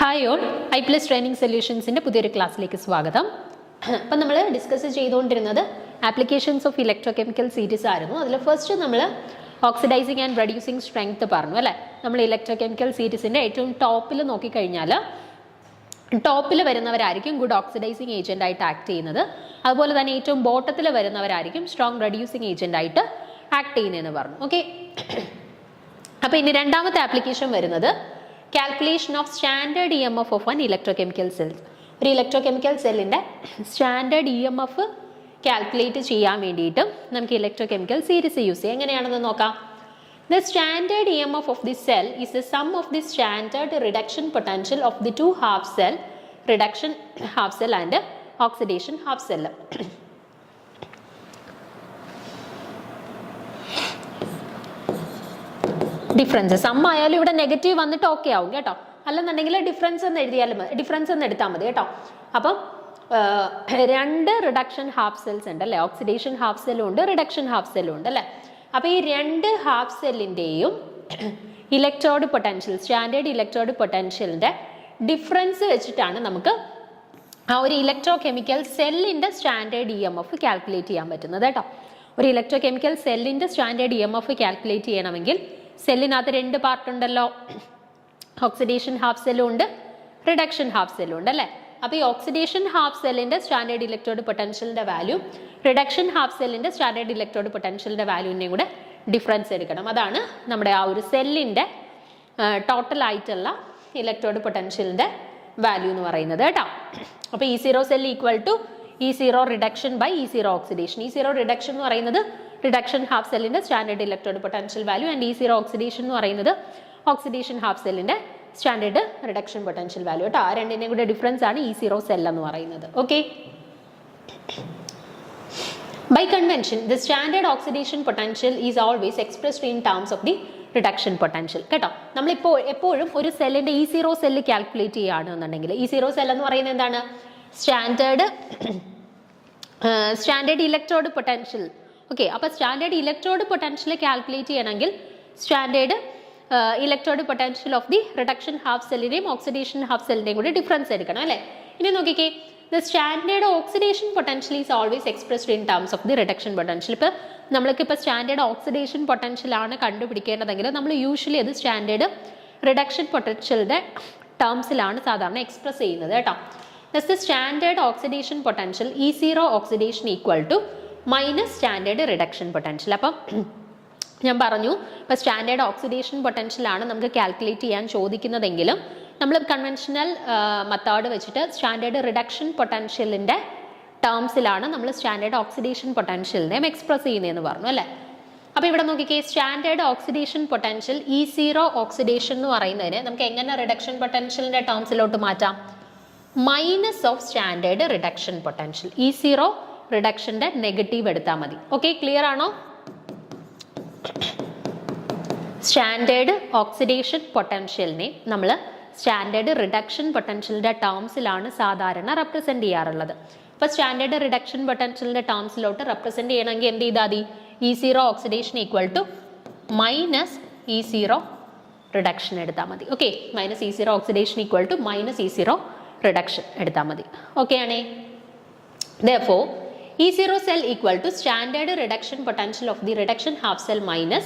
Hi all I plus training സൊല്യൂഷൻസിൻ്റെ പുതിയൊരു ക്ലാസ്സിലേക്ക് സ്വാഗതം. അപ്പം നമ്മൾ ഡിസ്കസ് ചെയ്തുകൊണ്ടിരുന്നത് applications of electrochemical series ആയിരുന്നു. അതിൽ ഫസ്റ്റ് നമ്മൾ ഓക്സിഡൈസിങ് ആൻഡ് റെഡ്യൂസിങ് സ്ട്രെങ്ത് പറഞ്ഞു അല്ലേ. നമ്മൾ ഇലക്ട്രോ കെമിക്കൽ സീരീസിൻ്റെ ഏറ്റവും ടോപ്പിൽ നോക്കിക്കഴിഞ്ഞാൽ ടോപ്പിൽ വരുന്നവരായിരിക്കും ഗുഡ് ഓക്സിഡൈസിങ് ഏജൻ്റ് ആയിട്ട് ആക്ട് ചെയ്യുന്നത്. അതുപോലെ തന്നെ ഏറ്റവും ബോട്ടത്തിൽ വരുന്നവരായിരിക്കും സ്ട്രോങ് റെഡ്യൂസിങ് ഏജൻ്റ് ആയിട്ട് ആക്ട് ചെയ്യുന്നതെന്ന് പറഞ്ഞു. ഓക്കെ, അപ്പോൾ ഇനി രണ്ടാമത്തെ ആപ്ലിക്കേഷൻ വരുന്നത് calculation of standard EMF of an electrochemical cell. ഒരു ഇലക്ട്രോകെമിക്കൽ സെല്ലിൻ്റെ സ്റ്റാൻഡേർഡ് EMF കാൽക്കുലേറ്റ് ചെയ്യാൻ വേണ്ടിയിട്ട് നമുക്ക് ഇലക്ട്രോകെമിക്കൽ സീരീസ് യൂസ് ചെയ്യാം. എങ്ങനെയാണെന്ന് നോക്കാം. The standard EMF of the cell is the sum of the standard reduction potential of the two half cell, reduction half cell and oxidation half cell. Difference sum ആയാലും ഇവിടെ negative വന്നിട്ട് okay ആവും കേട്ടോ. അല്ലെന്നുണ്ടെങ്കിൽ difference എന്ന് എഴുതിയാലും difference എന്ന് എടുത്താൽ മതി കേട്ടോ. അപ്പം രണ്ട് റിഡക്ഷൻ ഹാഫ് സെൽസ് ഉണ്ട് അല്ലേ. ഓക്സിഡേഷൻ ഹാഫ് സെല്ലും ഉണ്ട്, റിഡക്ഷൻ ഹാഫ് സെല്ലും ഉണ്ട് അല്ലേ. അപ്പോൾ ഈ രണ്ട് ഹാഫ് സെല്ലിൻ്റെയും ഇലക്ട്രോഡ് പൊട്ടൻഷ്യൽ, സ്റ്റാൻഡേർഡ് ഇലക്ട്രോഡ് പൊട്ടൻഷ്യലിൻ്റെ ഡിഫറൻസ് വെച്ചിട്ടാണ് നമുക്ക് ആ ഒരു ഇലക്ട്രോ കെമിക്കൽ സെല്ലിൻ്റെ സ്റ്റാൻഡേർഡ് EMF കാൽക്കുലേറ്റ് ചെയ്യാൻ പറ്റുന്നത് കേട്ടോ. ഒരു ഇലക്ട്രോ കെമിക്കൽ സെല്ലിൻ്റെ സ്റ്റാൻഡേർഡ് EMF കാൽക്കുലേറ്റ് ചെയ്യണമെങ്കിൽ സെല്ലിനകത്ത് രണ്ട് പാർട്ട് ഉണ്ടല്ലോ, ഓക്സിഡേഷൻ ഹാഫ് സെല്ലും ഉണ്ട്, റിഡക്ഷൻ ഹാഫ് സെല്ലും ഉണ്ട് അല്ലേ. അപ്പോൾ ഈ ഓക്സിഡേഷൻ ഹാഫ് സെല്ലിൻ്റെ സ്റ്റാൻഡേർഡ് ഇലക്ട്രോഡ് പൊട്ടൻഷ്യലിൻ്റെ വാല്യൂ റിഡക്ഷൻ ഹാഫ് സെല്ലിൻ്റെ സ്റ്റാൻഡേർഡ് ഇലക്ട്രോഡ് പൊട്ടൻഷ്യലിൻ്റെ വാല്യൂവിനെയും കൂടെ ഡിഫറൻസ് എടുക്കണം. അതാണ് നമ്മുടെ ആ ഒരു സെല്ലിൻ്റെ ടോട്ടൽ ആയിട്ടുള്ള ഇലക്ട്രോഡ് പൊട്ടൻഷ്യലിൻ്റെ വാല്യൂ എന്ന് പറയുന്നത് കേട്ടോ. അപ്പോൾ E0 cell equal to E0 reduction by E0 oxidation. E0 reduction എന്ന് പറയുന്നത് റിഡക്ഷൻ ഹാഫ് സെല്ലിൻ്റെ standard electrode potential value and E0 oxidation എന്ന് പറയുന്നത് ഓക്സിഡേഷൻ ഹാഫ് സെല്ലിൻ്റെ സ്റ്റാൻഡേർഡ് റിഡക്ഷൻ പൊട്ടൻഷ്യൽ വാല്യൂ കേട്ടോ. ആ രണ്ടിൻ്റെയും കൂടെ ഡിഫറൻസ് ആണ് E0 സെൽ എന്ന് പറയുന്നത്. Okay, by convention the standard oxidation potential is always expressed in terms of the reduction potential കേട്ടോ. നമ്മളിപ്പോൾ എപ്പോഴും ഒരു സെല്ലിൻ്റെ E0 സെല്ല് കാൽക്കുലേറ്റ് ചെയ്യുകയാണെന്നുണ്ടെങ്കിൽ E0 സെൽ എന്ന് പറയുന്നത് എന്താണ്? Standard electrode potential. ഓക്കെ, അപ്പോൾ സ്റ്റാൻഡേർഡ് ഇലക്ട്രോഡ് പൊട്ടൻഷ്യൽ കാൽക്കുലേറ്റ് ചെയ്യണമെങ്കിൽ standard electrode potential of the reduction half സെല്ലിൻ്റെയും ഓക്സിഡേഷൻ ഹാഫ് സെല്ലിൻ്റെയും കൂടി ഡിഫറൻസ് എടുക്കണം അല്ലേ. ഇനി നോക്കിക്കേ, the standard oxidation potential is always expressed in terms of the reduction potential. ഇപ്പോൾ നമ്മൾക്കിപ്പോൾ സ്റ്റാൻഡേർഡ് ഓക്സിഡേഷൻ പൊട്ടൻഷ്യലാണ് കണ്ടുപിടിക്കേണ്ടതെങ്കിൽ നമ്മൾ യൂഷ്വലി അത് സ്റ്റാൻഡേർഡ് റിഡക്ഷൻ പൊട്ടൻഷ്യലിൻ്റെ ടേംസിലാണ് സാധാരണ എക്സ്പ്രസ് ചെയ്യുന്നത് കേട്ടോ. Thus the standard oxidation potential E0 oxidation equal to minus standard reduction potential. അപ്പം ഞാൻ പറഞ്ഞു, ഇപ്പോൾ സ്റ്റാൻഡേർഡ് ഓക്സിഡേഷൻ പൊട്ടൻഷ്യലാണ് നമുക്ക് കാൽക്കുലേറ്റ് ചെയ്യാൻ ചോദിക്കുന്നതെങ്കിലും നമ്മൾ കൺവെൻഷണൽ മെത്തേഡ് വെച്ചിട്ട് സ്റ്റാൻഡേർഡ് റിഡക്ഷൻ പൊട്ടൻഷ്യലിൻ്റെ ടേംസിലാണ് നമ്മൾ സ്റ്റാൻഡേർഡ് ഓക്സിഡേഷൻ പൊട്ടൻഷ്യലിനെയും എക്സ്പ്രസ് ചെയ്യുന്നതെന്ന് പറഞ്ഞു അല്ലേ. അപ്പോൾ ഇവിടെ നോക്കിക്കേ, standard oxidation potential E0 oxidation എന്ന് പറയുന്നതിന് നമുക്ക് എങ്ങനെ റിഡക്ഷൻ പൊട്ടൻഷ്യലിൻ്റെ ടേംസിലോട്ട് മാറ്റാം? Minus of standard reduction potential. E0 റിഡക്ഷൻ്റെ നെഗറ്റീവ് എടുത്താൽ മതി. ഓക്കെ, ക്ലിയർ ആണോ? സ്റ്റാൻഡേർഡ് ഓക്സിഡേഷൻ പൊട്ടൻഷ്യലിനെ നമ്മൾ സ്റ്റാൻഡേർഡ് റിഡക്ഷൻ പൊട്ടൻഷ്യലിൻ്റെ ടേംസിലാണ് സാധാരണ റെപ്രസെൻറ്റ് ചെയ്യാറുള്ളത്. അപ്പോൾ സ്റ്റാൻഡേർഡ് റിഡക്ഷൻ പൊട്ടൻഷ്യലിൻ്റെ ടേംസിലോട്ട് റെപ്രസെൻറ്റ് ചെയ്യണമെങ്കിൽ എന്ത് ചെയ്താൽ മതി? E0 oxidation equal to minus E0 reduction എടുത്താൽ മതി. Okay, minus E0 oxidation equal to minus E0 reduction എടുത്താൽ മതി. ഓക്കെ ആണേ. Therefore, E0 cell equal to standard reduction potential of the reduction half cell minus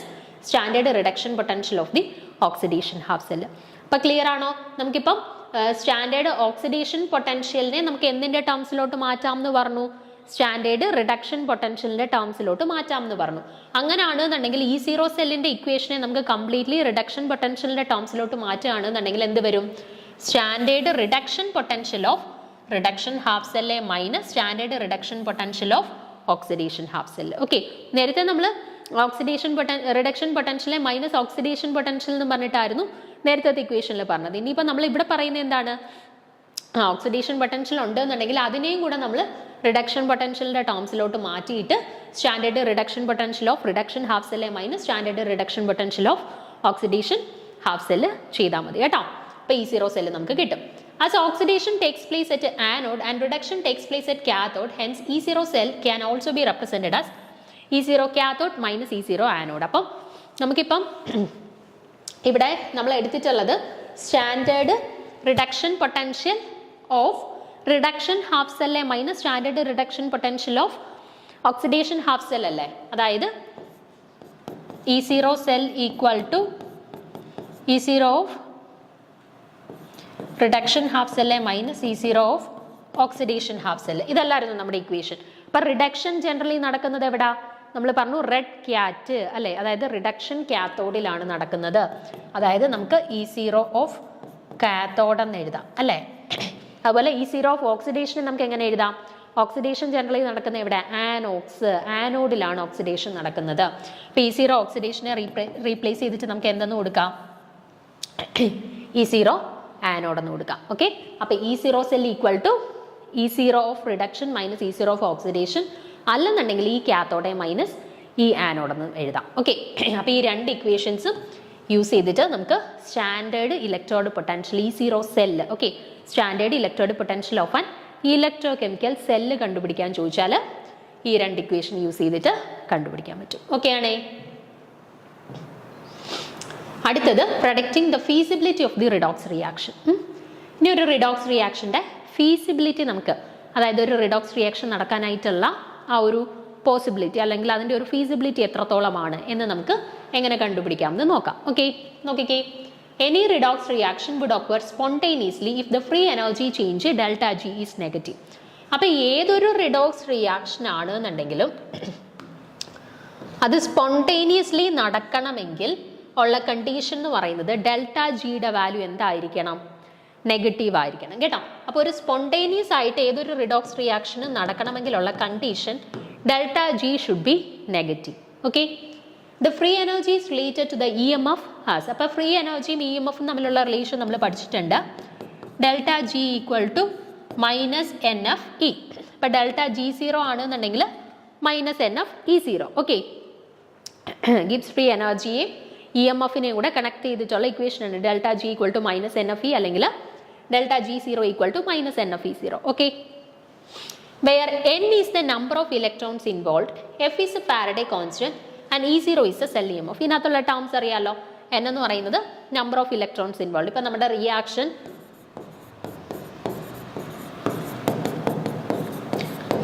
standard reduction potential of the oxidation half cell. അപ്പോൾ clear ആണോ? നമുക്കിപ്പം standard oxidation പൊട്ടൻഷ്യലിനെ നമുക്ക് എന്തിൻ്റെ ടേംസിലോട്ട് മാറ്റാം എന്ന് പറഞ്ഞു? സ്റ്റാൻഡേർഡ് റിഡക്ഷൻ പൊട്ടൻഷ്യലിൻ്റെ ടേംസിലോട്ട് മാറ്റാം എന്ന് പറഞ്ഞു. അങ്ങനെയാണെന്നുണ്ടെങ്കിൽ E0 സെല്ലിൻ്റെ ഇക്വേഷനെ നമുക്ക് കംപ്ലീറ്റ്ലി റിഡക്ഷൻ പൊട്ടൻഷ്യലിൻ്റെ ടേംസിലോട്ട് മാറ്റുകയാണെന്നുണ്ടെങ്കിൽ എന്ത് വരും? Standard reduction potential of reduction half cell minus standard reduction potential of oxidation half cell. Okay, നേരത്തെ നമ്മൾ റിഡക്ഷൻ പൊട്ടൻഷ്യലെ മൈനസ് ഓക്സിഡേഷൻ പൊട്ടൻഷ്യൽ എന്ന് പറഞ്ഞിട്ടായിരുന്നു നേരത്തെ ഇക്വേഷനിൽ പറഞ്ഞത്. ഇനിയിപ്പോൾ നമ്മൾ ഇവിടെ പറയുന്നത് എന്താണ്? ഓക്സിഡേഷൻ പൊട്ടൻഷ്യൽ ഉണ്ട് എന്നുണ്ടെങ്കിൽ അതിനെയും കൂടെ നമ്മൾ റിഡക്ഷൻ പൊട്ടൻഷ്യലിൻ്റെ ടേംസിലോട്ട് മാറ്റിയിട്ട് standard reduction potential of reduction half cell minus standard reduction potential of oxidation half cell ചെയ്താൽ മതി കേട്ടോ. അപ്പോൾ E0 സെല്ല് നമുക്ക് കിട്ടും. As oxidation takes place at anode and reduction takes place at cathode, hence E0 cell can also be represented as E0 cathode minus E0 anode. അപ്പം നമുക്കിപ്പം ഇവിടെ നമ്മൾ എടുത്തിട്ടുള്ളത് standard reduction potential of reduction half സെല്ലെ minus standard reduction potential of oxidation half cell അല്ലേ? അതായത് E0 cell equal to E0 of reduction half സെല്ലെ minus E0 of oxidation half cell. ഇതല്ലായിരുന്നു നമ്മുടെ ഇക്വേഷൻ. അപ്പൊ റിഡക്ഷൻ ജനറലി നടക്കുന്നത് എവിടാ? നമ്മൾ പറഞ്ഞു റെഡ് ക്യാറ്റ് അല്ലെ, അതായത് റിഡക്ഷൻ കാത്തോഡിലാണ് നടക്കുന്നത്. അതായത് നമുക്ക് E0 ഓഫ് കാത്തോഡ് എന്ന് എഴുതാം അല്ലെ. അതുപോലെ E0 ഓഫ് ഓക്സിഡേഷൻ നമുക്ക് എങ്ങനെ എഴുതാം? ഓക്സിഡേഷൻ ജനറലി നടക്കുന്ന എവിടെ? ആനോക്സ്, ആനോഡിലാണ് ഓക്സിഡേഷൻ നടക്കുന്നത്. അപ്പൊ E0 ഓക്സിഡേഷനെ റീപ്ലേസ് ചെയ്തിട്ട് നമുക്ക് എന്തെന്ന് കൊടുക്കാം? E0 ആനോഡ് എന്ന് കൊടുക്കാം. ഓക്കെ, അപ്പൊ E0 cell equal to E0 of reduction minus E0 of oxidation, അല്ലെന്നുണ്ടെങ്കിൽ ഈ കാത്തോഡെ മൈനസ് ഈ ആനോഡ് എന്ന് എഴുതാം. ഓക്കെ, അപ്പൊ ഈ രണ്ട് ഇക്വേഷൻസും യൂസ് ചെയ്തിട്ട് നമുക്ക് standard electrode potential E0 cell, okay, standard electrode potential of an electrochemical cell കണ്ടുപിടിക്കാൻ ചോദിച്ചാൽ ഈ രണ്ട് ഇക്വേഷൻ യൂസ് ചെയ്തിട്ട് കണ്ടുപിടിക്കാൻ പറ്റും. ഓക്കെ ആണേ. അടുത്തത് predicting the feasibility of the redox reaction. ഇനി ഒരു റിഡോക്സ് റിയാക്ഷൻ്റെ ഫീസിബിലിറ്റി നമുക്ക്, അതായത് ഒരു റിഡോക്സ് റിയാക്ഷൻ നടക്കാനായിട്ടുള്ള ആ ഒരു പോസിബിലിറ്റി അല്ലെങ്കിൽ അതിൻ്റെ ഒരു ഫീസിബിലിറ്റി എത്രത്തോളമാണ് എന്ന് നമുക്ക് എങ്ങനെ കണ്ടുപിടിക്കാമെന്ന് നോക്കാം. ഓക്കെ, നോക്കിക്കേ. Any redox reaction would occur spontaneously if the free energy change delta G is negative. അപ്പോൾ ഏതൊരു റിഡോക്സ് റിയാക്ഷൻ ആണ് എന്നുണ്ടെങ്കിലും അത് സ്പോണ്ടേനിയസ്ലി നടക്കണമെങ്കിൽ ഉള്ള കണ്ടീഷൻ എന്ന് പറയുന്നത് ഡെൽറ്റ ജിയുടെ വാല്യൂ എന്തായിരിക്കണം? നെഗറ്റീവ് ആയിരിക്കണം കേട്ടോ. അപ്പോൾ ഒരു സ്പോണ്ടേനിയസ് ആയിട്ട് ഏതൊരു റിഡോക്സ് റിയാക്ഷനും നടക്കണമെങ്കിലുള്ള condition delta G should be negative. Okay, the free energy is related to the EMF has. അപ്പോൾ ഫ്രീ എനർജിയും EMF തമ്മിലുള്ള റിലേഷൻ നമ്മൾ പഠിച്ചിട്ടുണ്ട്. Delta G equal to minus NFE. അപ്പോൾ ഡെൽറ്റ G0 ആണെന്നുണ്ടെങ്കിൽ minus NFE0. Okay, Gibbs free എനർജിയെ EMFനെയും കൂടെ കണക്ട് ചെയ്തിട്ടുള്ള ഇക്വേഷൻ ആണ് delta G equal to minus NFE അല്ലെങ്കിൽ delta G0 equal to minus NFE0. Okay, where n is the number of electrons involved, F is a Faraday constant and E0 is a cell EMF. ഇതിനകത്തുള്ള terms അറിയാലോ. n എന്ന് പറയുന്നത് number of electrons involve. ഇപ്പം നമ്മുടെ reaction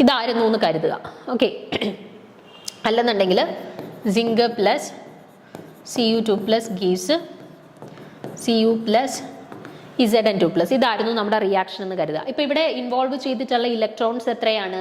ഇതായിരുന്നു എന്ന് കരുതുക. Okay, അല്ലെന്നുണ്ടെങ്കിൽ zinc plus Cu2 plus gives Cu plus Zn2 plus, ഇതായിരുന്നു നമ്മുടെ റിയാക്ഷൻ എന്ന് കരുതുക. ഇപ്പം ഇവിടെ ഇൻവോൾവ് ചെയ്തിട്ടുള്ള ഇലക്ട്രോൺസ് എത്രയാണ്?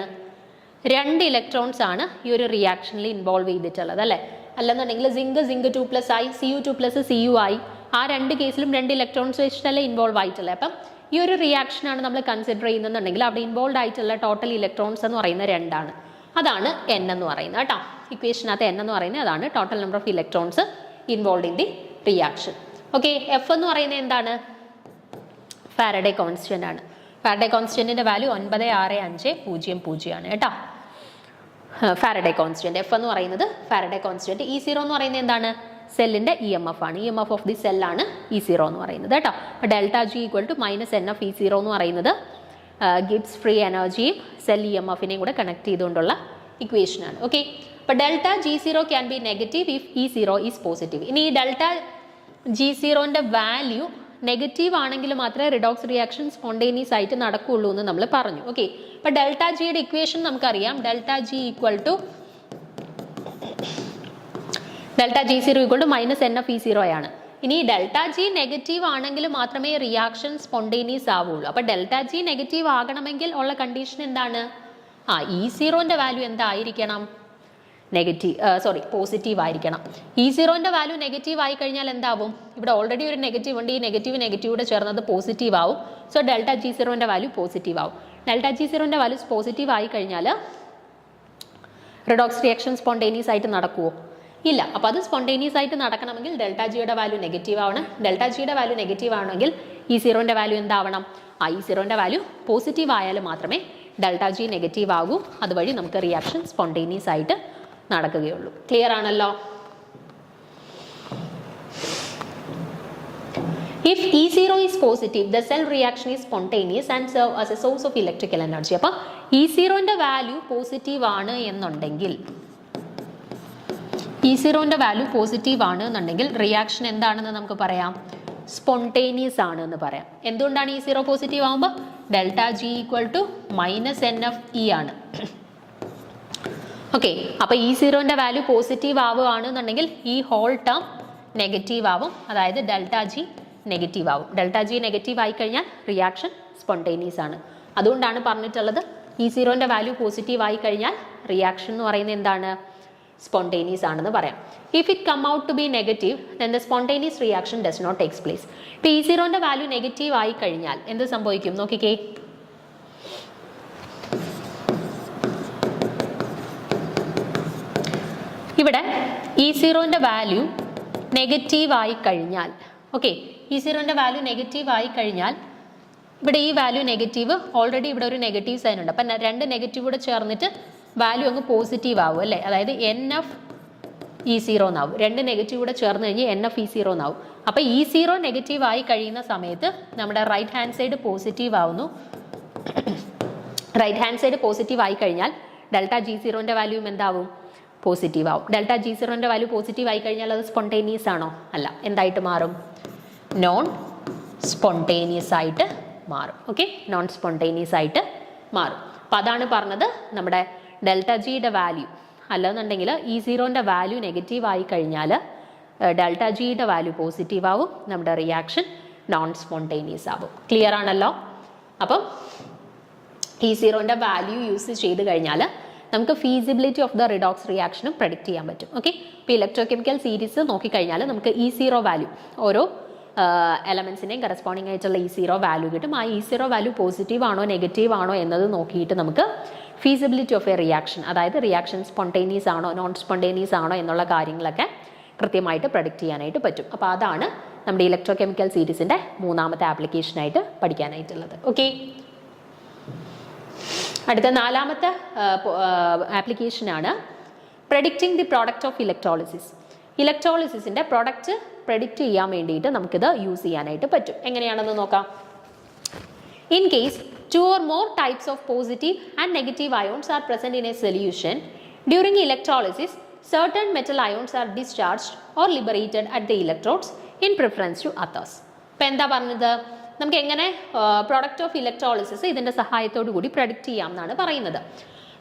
2 ഇലക്ട്രോൺസ് ആണ് ഈ ഒരു റിയാക്ഷനിൽ ഇൻവോൾവ് ചെയ്തിട്ടുള്ളത് അല്ലേ. അല്ലെന്നുണ്ടെങ്കിൽ സിങ്ക് 2 പ്ലസ് ആയി, Cu2 പ്ലസ് Cu ആയി. ആ രണ്ട് കേസിലും 2 ഇലക്ട്രോൺസ് വെച്ചിട്ടല്ലേ ഇൻവോൾവ് ആയിട്ടുള്ളത്. അപ്പം ഈ ഒരു റിയാക്ഷനാണ് നമ്മൾ കൺസിഡർ ചെയ്യുന്നതെന്നുണ്ടെങ്കിൽ അവിടെ ഇൻവോൾവ് ആയിട്ടുള്ള ടോട്ടൽ ഇലക്ട്രോൺസ് എന്ന് പറയുന്നത് 2 ആണ്. അതാണ് n എന്ന് പറയുന്നത് കേട്ടോ. ഇക്വേഷനകത്ത് n എന്ന് പറയുന്നത് അതാണ് total number of electrons involve in the reaction. Okay, F എന്ന് പറയുന്നത് എന്താണ്? ഫാരഡേ കോൺസ്റ്റന്റ് ആണ്. ഫാരഡേ കോൺസ്റ്റന്റിന്റെ വാല്യൂ 96500 ആണ് കേട്ടോ. ഫാരഡേ കോൺസ്റ്റന്റ് എഫ് എന്ന് പറയുന്നത് ഫാരഡേ കോൺസ്റ്റന്റ്. E0 എന്ന് പറയുന്നത് എന്താണ്? സെല്ലിന്റെ EMF ആണ്. EMF ഓഫ് ദി സെല്ലാണ് E0 എന്ന് പറയുന്നത് കേട്ടോ. അപ്പോൾ delta G equal to minus NFE0 എന്ന് പറയുന്നത് ഗിബ്സ് ഫ്രീ എനർജിയും സെൽ EMFനെയും കൂടെ കണക്ട് ചെയ്തുകൊണ്ടുള്ള ഇക്വേഷനാണ്. ഓക്കെ, അപ്പോൾ delta G0 can be negative if E0 is positive. ഇനി ഈ ഡെൽറ്റ G0ന്റെ വാല്യൂ നെഗറ്റീവ് ആണെങ്കിൽ മാത്രമേ റിഡോക്സ് റിയാക്ഷൻ സ്പോണ്ടേനിയസ് ആയിട്ട് നടക്കുകയുള്ളൂ എന്ന് നമ്മൾ പറഞ്ഞു. ഓക്കെ, അപ്പോൾ ഡെൽറ്റ ജിയുടെ ഇക്വേഷൻ നമുക്കറിയാം. Delta G equal to delta G0 equal to minus NFE0 ആണ്. ഇനി ഡെൽറ്റ ജി നെഗറ്റീവ് ആണെങ്കിൽ മാത്രമേ റിയാക്ഷൻ സ്പോണ്ടേനിയസ് ആവുള്ളൂ. അപ്പോൾ ഡെൽറ്റ ജി നെഗറ്റീവ് ആകണമെങ്കിൽ ഉള്ള കണ്ടീഷൻ എന്താണ്? E0ന്റെ വാല്യൂ എന്തായിരിക്കണം? പോസിറ്റീവ് ആയിരിക്കണം. E0ന്റെ വാല്യൂ നെഗറ്റീവ് ആയി കഴിഞ്ഞാൽ എന്താവും? ഇവിടെ ഓൾറെഡി ഒരു നെഗറ്റീവ് ഉണ്ട്. ഈ നെഗറ്റീവ് ചേർന്നത് പോസിറ്റീവ് ആവും. സോ ഡെൽറ്റ G0ന്റെ വാല്യൂ പോസിറ്റീവ് ആവും. ഡെൽറ്റ G0ന്റെ വാല്യൂ പോസിറ്റീവ് ആയി കഴിഞ്ഞാൽ റിഡോക്സ് റിയാക്ഷൻ സ്പോണ്ടേനിയസ് ആയിട്ട് നടക്കുമോ? ഇല്ല. അപ്പോൾ അത് സ്പോണ്ടേനിയസ് ആയിട്ട് നടക്കണമെങ്കിൽ ഡെൽറ്റ ജിയുടെ വാല്യൂ നെഗറ്റീവ് ആവണം. ഡെൽറ്റ ജിയുടെ വാല്യൂ നെഗറ്റീവ് ആവണമെങ്കിൽ E0ന്റെ വാല്യൂ എന്താവണം? E0ന്റെ വാല്യൂ പോസിറ്റീവ് ആയാൽ മാത്രമേ ഡെൽറ്റ ജി നെഗറ്റീവ് ആകൂ. അതുവഴി നമുക്ക് റിയാക്ഷൻ സ്പോണ്ടേനിയസ് ആയിട്ട് നടക്കുകയുള്ളൂ. ക്ലിയർ ആണല്ലോ? If E0 is positive, the cell reaction is spontaneous and serve as a source of electrical energy. അപ്പോൾ E0ന്റെ വാല്യൂ പോസിറ്റീവ് ആണ് എന്നുണ്ടെങ്കിൽ റിയാക്ഷൻ എന്താണെന്ന് നമുക്ക് പറയാം? സ്പോണ്ടേനിയസ് ആണ് എന്ന് പറയാം. എന്തുകൊണ്ടാണ് E0 പോസിറ്റീവ് ആകുമ്പോൾ? Delta G equal to -NFE ആണ്. ഓക്കെ, അപ്പോൾ E0ന്റെ വാല്യൂ പോസിറ്റീവ് ആവുകയാണെന്നുണ്ടെങ്കിൽ ഈ ഹോൾ ടേം നെഗറ്റീവ് ആവും, അതായത് ഡെൽറ്റ ജി നെഗറ്റീവ് ആവും. ഡെൽറ്റ ജി നെഗറ്റീവ് ആയി കഴിഞ്ഞാൽ റിയാക്ഷൻ സ്പോണ്ടേനിയസ് ആണ്. അതുകൊണ്ടാണ് പറഞ്ഞിട്ടുള്ളത് E0ന്റെ വാല്യൂ പോസിറ്റീവ് ആയി കഴിഞ്ഞാൽ റിയാക്ഷൻ എന്ന് പറയുന്നത് എന്താണ്? സ്പോണ്ടേനിയസ് ആണെന്ന് പറയാം. If it come out to be negative then the spontaneous reaction does not takes place. ഇപ്പോൾ E0ന്റെ വാല്യൂ നെഗറ്റീവ് ആയി കഴിഞ്ഞാൽ എന്ത് സംഭവിക്കും നോക്കിക്കേ. ഇവിടെ E0ന്റെ വാല്യൂ നെഗറ്റീവ് ആയി കഴിഞ്ഞാൽ, ഓക്കെ, E0ന്റെ വാല്യൂ നെഗറ്റീവ് ആയി കഴിഞ്ഞാൽ ഇവിടെ ഈ വാല്യൂ നെഗറ്റീവ്, ഓൾറെഡി ഇവിടെ ഒരു നെഗറ്റീവ് സൈൻ ഉണ്ട്. അപ്പം രണ്ട് നെഗറ്റീവ് കൂടെ ചേർന്നിട്ട് വാല്യൂ അങ്ങ് പോസിറ്റീവ് ആവും അല്ലേ, അതായത് NFE0 എന്നാവും. രണ്ട് നെഗറ്റീവ് കൂടെ ചേർന്ന് കഴിഞ്ഞ് NFE0 എന്നാവും. അപ്പോൾ E0 നെഗറ്റീവ് ആയി കഴിയുന്ന സമയത്ത് നമ്മുടെ റൈറ്റ് ഹാൻഡ് സൈഡ് പോസിറ്റീവ് ആവുന്നു. റൈറ്റ് ഹാൻഡ് സൈഡ് പോസിറ്റീവ് ആയി കഴിഞ്ഞാൽ ഡെൽറ്റ G0ന്റെ വാല്യൂം എന്താവും? പോസിറ്റീവ് ആവും. ഡെൽറ്റ G0ന്റെ വാല്യൂ പോസിറ്റീവ് ആയി കഴിഞ്ഞാൽ അത് സ്പോണ്ടേനിയസ് ആണോ? അല്ല. എന്തായിട്ട് മാറും? നോൺ സ്പോണ്ടേനിയസ് ആയിട്ട് മാറും. ഓക്കെ, നോൺ സ്പോണ്ടേനിയസ് ആയിട്ട് മാറും. അപ്പം അതാണ് പറഞ്ഞത്, നമ്മുടെ ഡെൽറ്റ ജിയുടെ വാല്യൂ അല്ലെന്നുണ്ടെങ്കിൽ E0ന്റെ വാല്യൂ നെഗറ്റീവ് ആയി കഴിഞ്ഞാൽ ഡെൽറ്റ ജിയുടെ വാല്യൂ പോസിറ്റീവ് ആവും, നമ്മുടെ റിയാക്ഷൻ നോൺ സ്പോണ്ടേനിയസ് ആവും. ക്ലിയർ ആണല്ലോ? അപ്പം E0ന്റെ വാല്യൂ യൂസ് ചെയ്ത് കഴിഞ്ഞാൽ നമുക്ക് ഫീസിബിലിറ്റി ഓഫ് ദ റിഡോക്സ് റിയാക്ഷനും പ്രഡിക്റ്റ് ചെയ്യാൻ പറ്റും. ഓക്കെ, ഇപ്പോൾ ഇലക്ട്രോകെമിക്കൽ സീരീസ് നോക്കിക്കഴിഞ്ഞാൽ നമുക്ക് E0 വാല്യൂ ഓരോ എലമെൻസിൻ്റെയും കറസ്പോണ്ടിങ് ആയിട്ടുള്ള E0 വാല്യൂ കിട്ടും. ആ E0 വാല്യൂ പോസിറ്റീവ് ആണോ നെഗറ്റീവ് ആണോ എന്നത് നോക്കിയിട്ട് നമുക്ക് ഫീസിബിലിറ്റി ഓഫ് എ റിയാക്ഷൻ, അതായത് റിയാക്ഷൻ സ്പോണ്ടേനിയസ് ആണോ നോൺ സ്പോണ്ടേനിയസ് ആണോ എന്നുള്ള കാര്യങ്ങളൊക്കെ കൃത്യമായിട്ട് പ്രഡിക്റ്റ് ചെയ്യാനായിട്ട് പറ്റും. അപ്പോൾ അതാണ് നമ്മുടെ ഇലക്ട്രോകെമിക്കൽ സീരീസിൻ്റെ മൂന്നാമത്തെ ആപ്ലിക്കേഷനായിട്ട് പഠിക്കാനായിട്ടുള്ളത്. ഓക്കെ, അടുത്ത നാലാമത്തെ ആപ്ലിക്കേഷനാണ് predicting the product of electrolysis. ഇലക്ട്രോളിസിസിൻ്റെ പ്രൊഡക്റ്റ് പ്രഡിക്റ്റ് ചെയ്യാൻ വേണ്ടിയിട്ട് നമുക്കിത് യൂസ് ചെയ്യാനായിട്ട് പറ്റും. എങ്ങനെയാണെന്ന് നോക്കാം. In case 2 or more types of positive and negative ions are present in a solution, during electrolysis, certain metal ions are discharged or liberated at the electrodes in preference to others. ഇപ്പോൾ എന്താ പറഞ്ഞത്? നമുക്ക് എങ്ങനെ product of electrolysis ഇതിൻ്റെ സഹായത്തോടു കൂടി predict ചെയ്യാം എന്നാണ് പറയുന്നത്.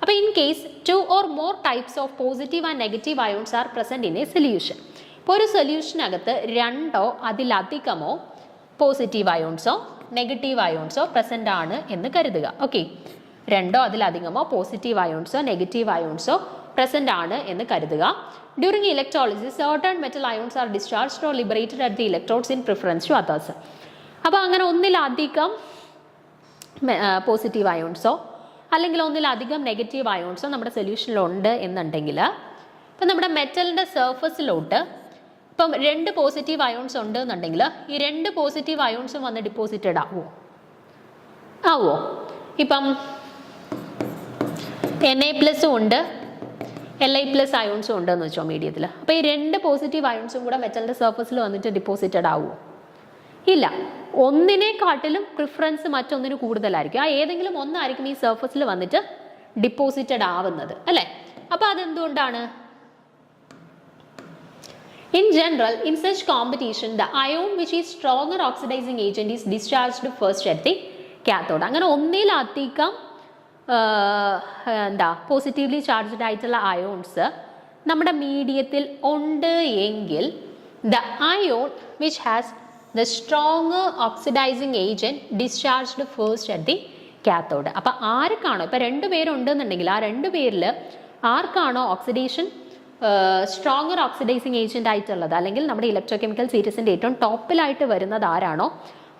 അപ്പോൾ in case 2 or more types of positive and negative ions are present in a solution. ഇപ്പോൾ ഒരു സൊല്യൂഷനകത്ത് 2 അതിലധികമോ പോസിറ്റീവ് അയോൺസോ നെഗറ്റീവ് അയോൺസോ പ്രസൻ്റ് ആണ് എന്ന് കരുതുക. ഓക്കെ, 2 അതിലധികമോ പോസിറ്റീവ് അയോൺസോ നെഗറ്റീവ് അയോൺസോ പ്രസൻ്റ് ആണ് എന്ന് കരുതുക. During electrolysis certain metal ions are discharged or liberated at the electrodes in preference to others. അപ്പോൾ അങ്ങനെ ഒന്നിലധികം പോസിറ്റീവ് അയോൺസോ അല്ലെങ്കിൽ ഒന്നിലധികം നെഗറ്റീവ് അയോൺസോ നമ്മുടെ സൊല്യൂഷനിലുണ്ട് എന്നുണ്ടെങ്കിൽ ഇപ്പം നമ്മുടെ മെറ്റലിൻ്റെ സർഫസിലോട്ട് ഇപ്പം 2 പോസിറ്റീവ് അയോൺസ് ഉണ്ട് എന്നുണ്ടെങ്കിൽ ഈ 2 പോസിറ്റീവ് അയോൺസും വന്ന് ഡിപ്പോസിറ്റഡ് ആവുമോ? ഇപ്പം Na+ ഉണ്ട്, Li+ അയോൺസും ഉണ്ടെന്ന് വെച്ചോ മീഡിയത്തിൽ. അപ്പോൾ ഈ 2 പോസിറ്റീവ് അയോൺസും കൂടെ മെറ്റലിൻ്റെ സർഫസിൽ വന്നിട്ട് ഡിപ്പോസിറ്റഡ് ആവുമോ? ഇല്ല. ഒന്നിനെക്കാട്ടിലും പ്രിഫറൻസ് മറ്റൊന്നിന് കൂടുതലായിരിക്കും. ആ ഏതെങ്കിലും ഒന്നായിരിക്കും ഈ സർഫസിൽ വന്നിട്ട് ഡിപ്പോസിറ്റഡ് ആവുന്നത് അല്ലേ? അപ്പോൾ അതെന്തുകൊണ്ടാണ്? In general, in such competition, the ion which is stronger oxidizing agent is discharged first at the cathode. അങ്ങനെ ഒന്നിലധികം പോസിറ്റീവ്ലി ചാർജ്ഡ് ആയിട്ടുള്ള അയോൺസ് നമ്മുടെ മീഡിയത്തിൽ ഉണ്ട് എങ്കിൽ the ion which has the stronger oxidizing agent discharged first at the cathode. അപ്പോൾ ആർക്കാണോ ഇപ്പോൾ 2 പേരുണ്ടെന്നുണ്ടെങ്കിൽ ആ 2 പേരിൽ ആർക്കാണോ ഓക്സിഡേഷൻ സ്ട്രോങ്ങർ ഓക്സിഡൈസിങ് ഏജന്റ് ആയിട്ടുള്ളത് അല്ലെങ്കിൽ നമ്മുടെ ഇലക്ട്രോകെമിക്കൽ സീരീസിൻ്റെ ഏറ്റവും ടോപ്പിലായിട്ട് വരുന്നത് ആരാണോ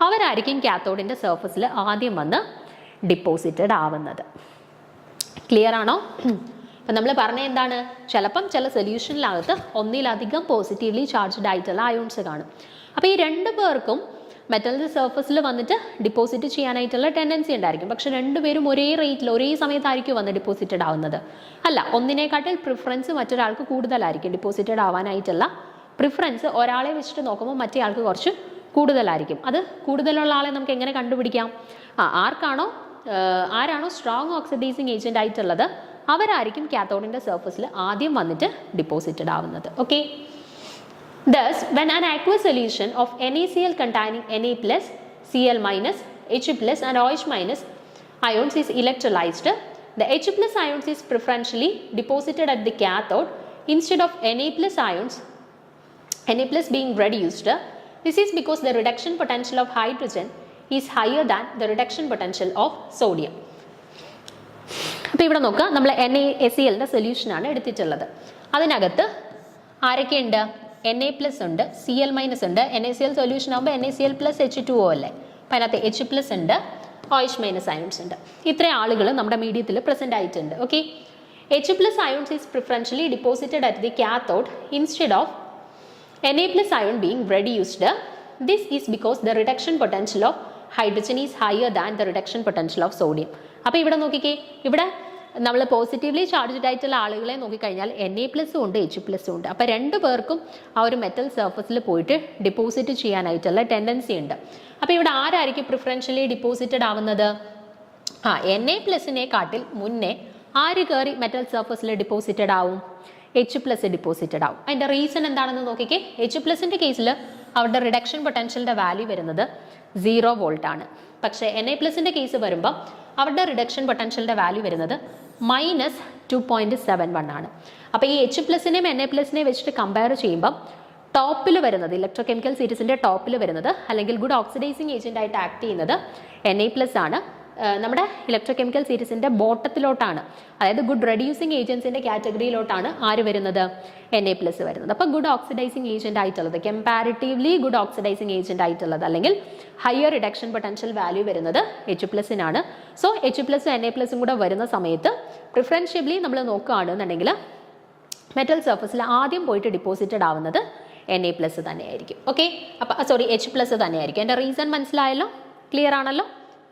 അവരായിരിക്കും കാത്തോഡിൻ്റെ സർഫസിൽ ആദ്യം വന്ന് ഡിപ്പോസിറ്റഡ് ആവുന്നത്. ക്ലിയർ ആണോ? അപ്പം നമ്മൾ പറഞ്ഞ എന്താണ്, ചിലപ്പം ചില സൊല്യൂഷനിലകത്ത് ഒന്നിലധികം പോസിറ്റീവ്ലി ചാർജ്ഡ് ആയിട്ടുള്ള അയോൺസ് കാണും. അപ്പോൾ ഈ 2 പേർക്കും മെറ്റലിൻ്റെ സർഫസിൽ വന്നിട്ട് ഡിപ്പോസിറ്റ് ചെയ്യാനായിട്ടുള്ള ടെൻഡൻസി ഉണ്ടായിരിക്കും. പക്ഷെ 2 പേരും ഒരേ റേറ്റിൽ ഒരേ സമയത്തായിരിക്കും വന്ന് ഡിപ്പോസിറ്റഡ് ആവുന്നത് അല്ല. ഒന്നിനെക്കാട്ടിൽ പ്രിഫറൻസ് മറ്റൊരാൾക്ക് കൂടുതലായിരിക്കും. ഡിപ്പോസിറ്റഡ് ആവാനായിട്ടുള്ള പ്രിഫറൻസ് ഒരാളെ വെച്ചിട്ട് നോക്കുമ്പോൾ മറ്റേ ആൾക്ക് കുറച്ച് കൂടുതലായിരിക്കും. അത് കൂടുതലുള്ള ആളെ നമുക്ക് എങ്ങനെ കണ്ടുപിടിക്കാം? ആരാണോ സ്ട്രോങ് ഓക്സിഡൈസിങ് ഏജന്റ് ആയിട്ടുള്ളത് അവരായിരിക്കും കാത്തോഡിൻ്റെ സർഫസിൽ ആദ്യം വന്നിട്ട് ഡിപ്പോസിറ്റഡ് ആവുന്നത്. Okay, Thus, when an aqueous solution of NaCl containing Na plus, Cl minus, H plus and OH minus ions is electrolyzed, the H plus ions is preferentially deposited at the cathode instead of Na plus ions, Na plus being reduced. This is because the reduction potential of hydrogen is higher than the reduction potential of sodium. അപ്പോൾ ഇവിടെ നോക്കുക, നമ്മൾ NaClന്റെ സൊല്യൂഷനാണ് എടുത്തിട്ടുള്ളത്. അതിനകത്ത് ആരൊക്കെയുണ്ട്? Na plus ഉണ്ട്, Cl minus ഉണ്ട്. NaCl solution ആകുമ്പോൾ NaCl പ്ലസ് H2O അല്ലേ, അപ്പോൾ അതിനകത്ത് H പ്ലസ് ഉണ്ട്, OH മൈനസ് അയോൺസ് ഉണ്ട്. ഇത്രയും ആളുകൾ നമ്മുടെ മീഡിയത്തിൽ പ്രസന്റ് ആയിട്ടുണ്ട്. Okay, H plus ions is preferentially deposited at the cathode instead of Na plus ion being reduced. This is because the reduction potential of hydrogen is higher than the reduction potential of sodium. അപ്പോൾ ഇവിടെ നോക്കിക്കേ, ഇവിടെ നമ്മൾ positively charged ആയിട്ടുള്ള ആളുകളെ നോക്കിക്കഴിഞ്ഞാൽ Na പ്ലസും ഉണ്ട്, H പ്ലസും ഉണ്ട്. അപ്പോൾ രണ്ടു പേർക്കും ആ ഒരു മെറ്റൽ സർഫസിൽ പോയിട്ട് ഡിപ്പോസിറ്റ് ചെയ്യാനായിട്ടുള്ള ടെൻഡൻസി ഉണ്ട്. അപ്പോൾ ഇവിടെ ആരായിരിക്കും പ്രിഫറൻഷ്യലി ഡിപ്പോസിറ്റഡ് ആവുന്നത്? Na പ്ലസിനെ കാട്ടിൽ മുന്നേ ആര് കയറി മെറ്റൽ സർഫസിൽ ഡിപ്പോസിറ്റഡ് ആവും? H പ്ലസ് ഡിപ്പോസിറ്റഡ് ആവും. അതിൻ്റെ റീസൺ എന്താണെന്ന് നോക്കിക്കേ. H പ്ലസിൻ്റെ കേസിൽ അവരുടെ റിഡക്ഷൻ പൊട്ടൻഷ്യലിൻ്റെ വാല്യൂ വരുന്നത് 0 വോൾട്ട് ആണ്. പക്ഷേ Na പ്ലസിൻ്റെ കേസ് വരുമ്പോൾ അവരുടെ റിഡക്ഷൻ പൊട്ടൻഷ്യലിൻ്റെ വാല്യൂ വരുന്നത് -2.71 ആണ്. അപ്പോൾ ഈ H പ്ലസിനെയും Na പ്ലസിനെയും വെച്ചിട്ട് കമ്പയർ ചെയ്യുമ്പോൾ ടോപ്പിൽ വരുന്നത്, ഇലക്ട്രോ കെമിക്കൽ സീരീസിൻ്റെ ടോപ്പിൽ വരുന്നത് അല്ലെങ്കിൽ ഗുഡ് ഓക്സിഡൈസിങ് ഏജന്റ് ആയിട്ട് ആക്ട് ചെയ്യുന്നത് Na പ്ലസ് ആണ്. നമ്മുടെ ഇലക്ട്രോ കെമിക്കൽ സീരീസിൻ്റെ ബോട്ടത്തിലോട്ടാണ്, അതായത് ഗുഡ് റെഡ്യൂസിങ് ഏജൻസിൻ്റെ കാറ്റഗറിയിലോട്ടാണ് ആര് വരുന്നത്? Na പ്ലസ് വരുന്നത്. അപ്പോൾ ഗുഡ് ഓക്സിഡൈസിങ് ഏജന്റ് ആയിട്ടുള്ളത്, കമ്പാരിറ്റീവ്ലി ഗുഡ് ഓക്സിഡൈസിങ് ഏജന്റ് ആയിട്ടുള്ളത് അല്ലെങ്കിൽ ഹയർ റിഡക്ഷൻ പൊട്ടൻഷ്യൽ വാല്യൂ വരുന്നത് H പ്ലസിനാണ്. സോ H പ്ലസും Na പ്ലസും കൂടെ വരുന്ന സമയത്ത് പ്രിഫറൻഷ്യബിളി നമ്മൾ നോക്കുകയാണെന്നുണ്ടെങ്കിൽ മെറ്റൽ സർഫസിൽ ആദ്യം പോയിട്ട് ഡിപ്പോസിറ്റഡ് ആവുന്നത് Na പ്ലസ് തന്നെയായിരിക്കും. ഓക്കെ, അപ്പോൾ സോറി H പ്ലസ് തന്നെയായിരിക്കും. എൻ്റെ റീസൺ മനസ്സിലായല്ലോ? ക്ലിയർ ആണല്ലോ?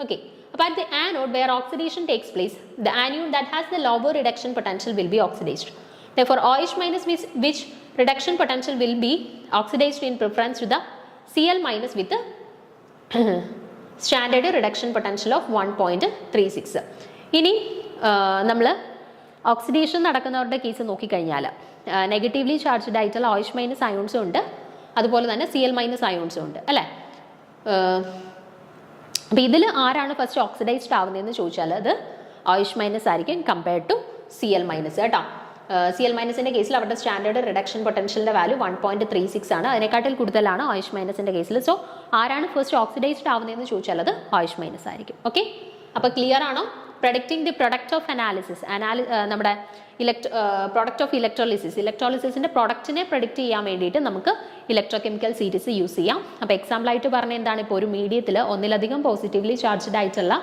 ഓക്കെ, അപ്പോൾ at the anode where oxidation takes place, the anion that has the lower reduction potential will be oxidized. Therefore, OH minus which reduction potential will be oxidized in preference to the Cl minus with the standard reduction potential of 1.36. ഇനി നമ്മൾ oxidation നടക്കുന്നവരുടെ case നോക്കിക്കഴിഞ്ഞാൽ negatively charged ആയിട്ടുള്ള OH minus അയോൺസും ഉണ്ട്, അതുപോലെ തന്നെ Cl minus അയോൺസും ഉണ്ട് അല്ലേ. അപ്പോൾ ഇതിൽ ആരാണ് ഫസ്റ്റ് ഓക്സിഡൈസ്ഡ് ആവുന്നതെന്ന് ചോദിച്ചാൽ അത് OH മൈനസ് ആയിരിക്കും കമ്പയർഡ് ടു Cl മൈനസ് കേട്ടോ. Cl മൈനസിൻ്റെ കേസിൽ അവരുടെ സ്റ്റാൻഡേർഡ് റിഡക്ഷൻ പൊട്ടൻഷ്യലിൻ്റെ വാല്യൂ 1.36 ആണ്, അതിനെക്കാട്ടിൽ കൂടുതലാണ് OH മൈനസിൻ്റെ കേസിൽ. സോ ആരാണ് ഫസ്റ്റ് ഓക്സിഡൈസ്ഡ് ആവുന്നതെന്ന് ചോദിച്ചാൽ അത് OH മൈനസ് ആയിരിക്കും. ഓക്കെ, അപ്പോൾ ക്ലിയർ ആണോ? പ്രൊഡക്റ്റിംഗ് ദി പ്രൊഡക്റ്റ് ഓഫ് അനാലിസിസ്, നമ്മുടെ പ്രൊഡക്റ്റ് ഓഫ് ഇലക്ട്രോളിസിസിൻ്റെ പ്രൊഡക്റ്റിനെ പ്രൊഡിക്റ്റ് ചെയ്യാൻ വേണ്ടിയിട്ട് നമുക്ക് ഇലക്ട്രോ കെമിക്കൽ സീരീസ് യൂസ് ചെയ്യാം. അപ്പോൾ എക്സാമ്പിളായിട്ട് പറഞ്ഞ എന്താണ്, ഇപ്പോൾ ഒരു മീഡിയത്തിൽ ഒന്നിലധികം പോസിറ്റീവ്ലി ചാർജ്ഡ് ആയിട്ടുള്ള